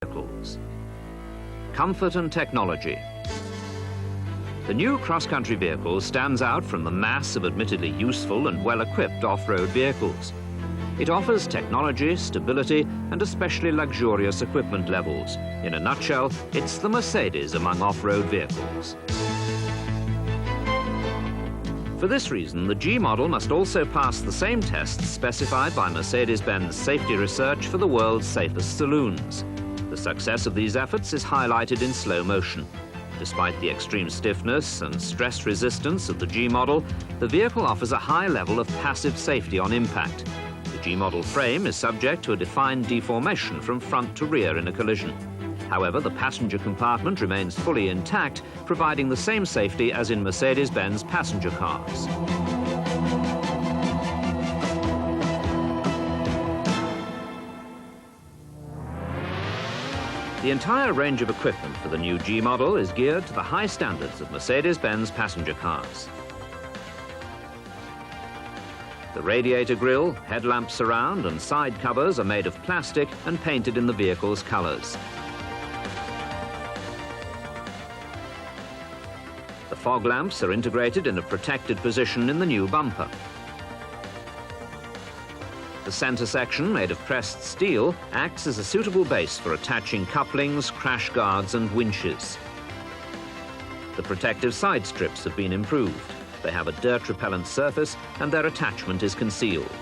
vehicles. Comfort and technology. The new cross-country vehicle stands out from the mass of admittedly useful and well-equipped off-road vehicles. It offers technology, stability, and especially luxurious equipment levels. In a nutshell, it's the Mercedes among off-road vehicles. For this reason, the G model must also pass the same tests specified by Mercedes-Benz safety research for the world's safest saloons. The success of these efforts is highlighted in slow motion. Despite the extreme stiffness and stress resistance of the G model, the vehicle offers a high level of passive safety on impact. The G model frame is subject to a defined deformation from front to rear in a collision. However, the passenger compartment remains fully intact, providing the same safety as in Mercedes-Benz passenger cars. The entire range of equipment for the new G model is geared to the high standards of Mercedes-Benz passenger cars. The radiator grille, headlamp surround and side covers are made of plastic and painted in the vehicle's colors. The fog lamps are integrated in a protected position in the new bumper. The center section, made of pressed steel, acts as a suitable base for attaching couplings, crash guards and winches. The protective side strips have been improved. They have a dirt-repellent surface and their attachment is concealed.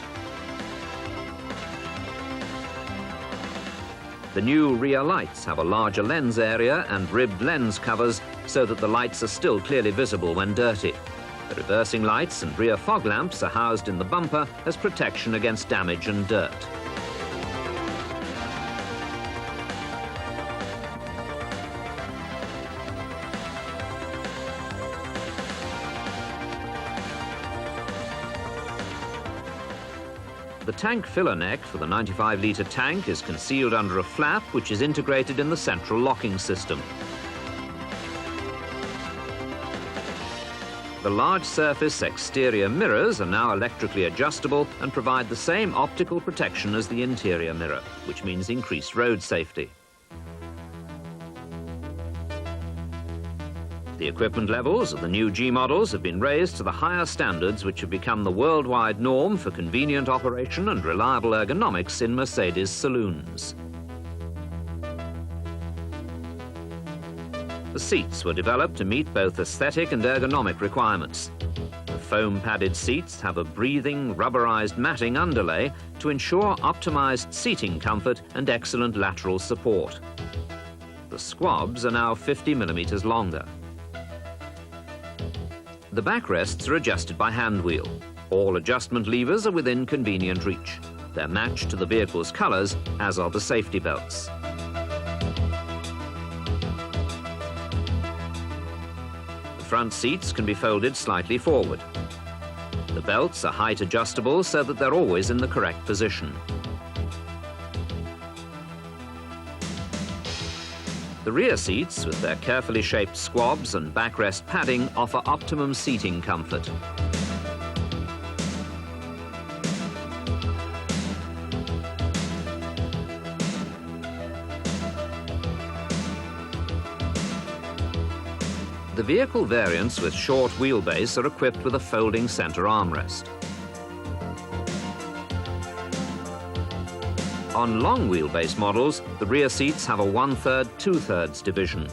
The new rear lights have a larger lens area and ribbed lens covers so that the lights are still clearly visible when dirty. The reversing lights and rear fog lamps are housed in the bumper as protection against damage and dirt. The tank filler neck for the 95-litre tank is concealed under a flap which is integrated in the central locking system. The large surface exterior mirrors are now electrically adjustable and provide the same optical protection as the interior mirror, which means increased road safety. The equipment levels of the new G models have been raised to the higher standards which have become the worldwide norm for convenient operation and reliable ergonomics in Mercedes saloons. The seats were developed to meet both aesthetic and ergonomic requirements. The foam-padded seats have a breathing, rubberized matting underlay to ensure optimized seating comfort and excellent lateral support. The squabs are now 50 millimeters longer. The backrests are adjusted by hand wheel. All adjustment levers are within convenient reach. They're matched to the vehicle's colors, as are the safety belts. The front seats can be folded slightly forward. The belts are height adjustable so that they're always in the correct position. The rear seats, with their carefully shaped squabs and backrest padding, offer optimum seating comfort. The vehicle variants with short wheelbase are equipped with a folding center armrest. On long wheelbase models, the rear seats have a 1/3, 2/3 division.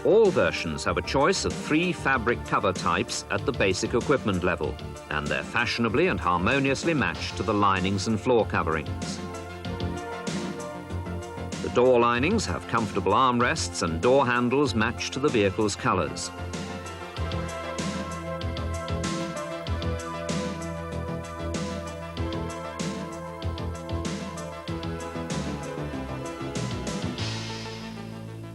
All versions have a choice of 3 fabric cover types at the basic equipment level, and they're fashionably and harmoniously matched to the linings and floor coverings. The door linings have comfortable armrests and door handles matched to the vehicle's colors.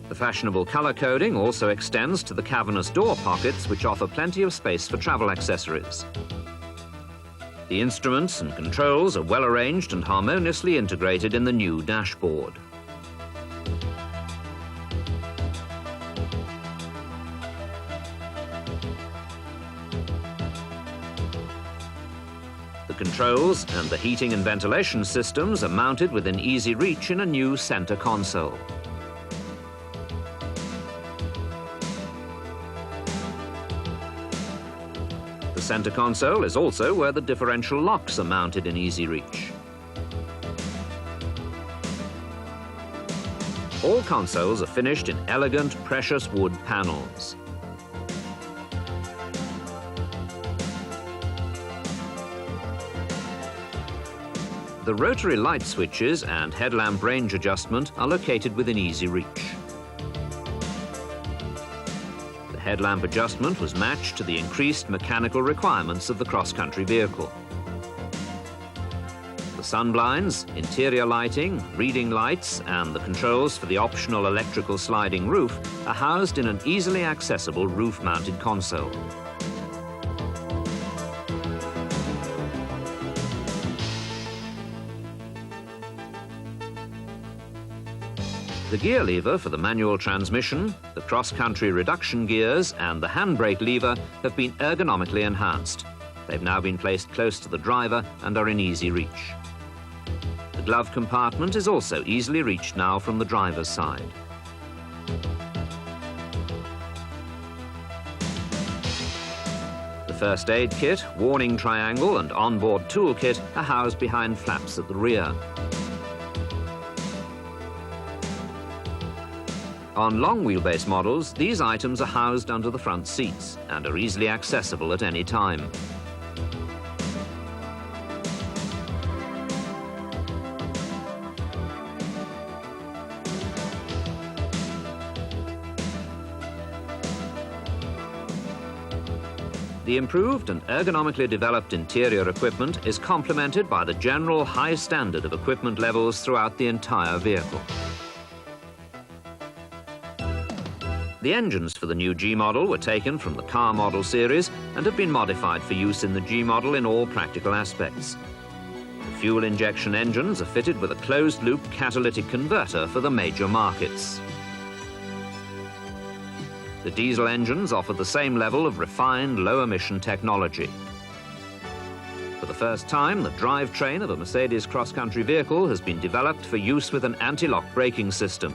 The fashionable color coding also extends to the cavernous door pockets, which offer plenty of space for travel accessories. The instruments and controls are well arranged and harmoniously integrated in the new dashboard. The The controls and the heating and ventilation systems are mounted within easy reach in a new center console. The center console is also where the differential locks are mounted in easy reach. All consoles are finished in elegant precious wood panels. The rotary light switches and headlamp range adjustment are located within easy reach. The headlamp adjustment was matched to the increased mechanical requirements of the cross-country vehicle. The sunblinds, interior lighting, reading lights, and the controls for the optional electrical sliding roof are housed in an easily accessible roof-mounted console. The gear lever for the manual transmission, the cross-country reduction gears, and the handbrake lever have been ergonomically enhanced. They've now been placed close to the driver and are in easy reach. The glove compartment is also easily reached now from the driver's side. The first aid kit, warning triangle, and onboard toolkit are housed behind flaps at the rear. On long wheelbase models, these items are housed under the front seats and are easily accessible at any time. The improved and ergonomically developed interior equipment is complemented by the general high standard of equipment levels throughout the entire vehicle. The engines for the new G model were taken from the car model series and have been modified for use in the G model in all practical aspects. The fuel injection engines are fitted with a closed-loop catalytic converter for the major markets. The diesel engines offer the same level of refined, low-emission technology. For the first time, the drivetrain of a Mercedes cross-country vehicle has been developed for use with an anti-lock braking system.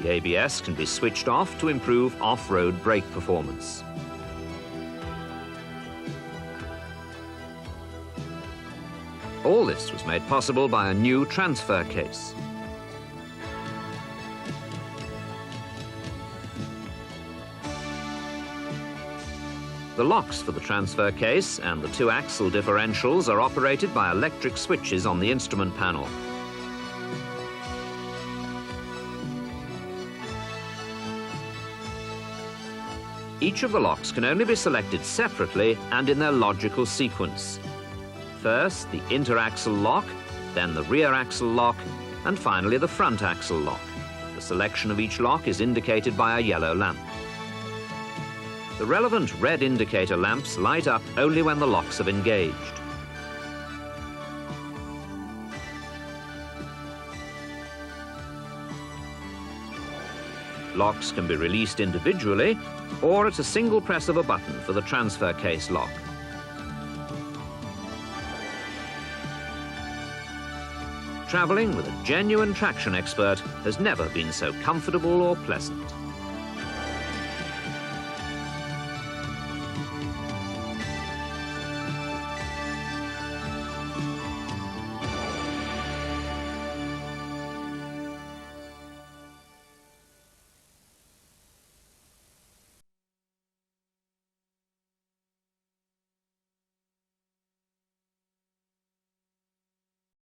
The ABS can be switched off to improve off-road brake performance. All this was made possible by a new transfer case. The locks for the transfer case and the two-axle differentials are operated by electric switches on the instrument panel. Each of the locks can only be selected separately and in their logical sequence. First, the inter-axle lock, then the rear axle lock, and finally the front axle lock. The selection of each lock is indicated by a yellow lamp. The relevant red indicator lamps light up only when the locks have engaged. Locks can be released individually or at a single press of a button for the transfer case lock. Traveling with a genuine traction expert has never been so comfortable or pleasant.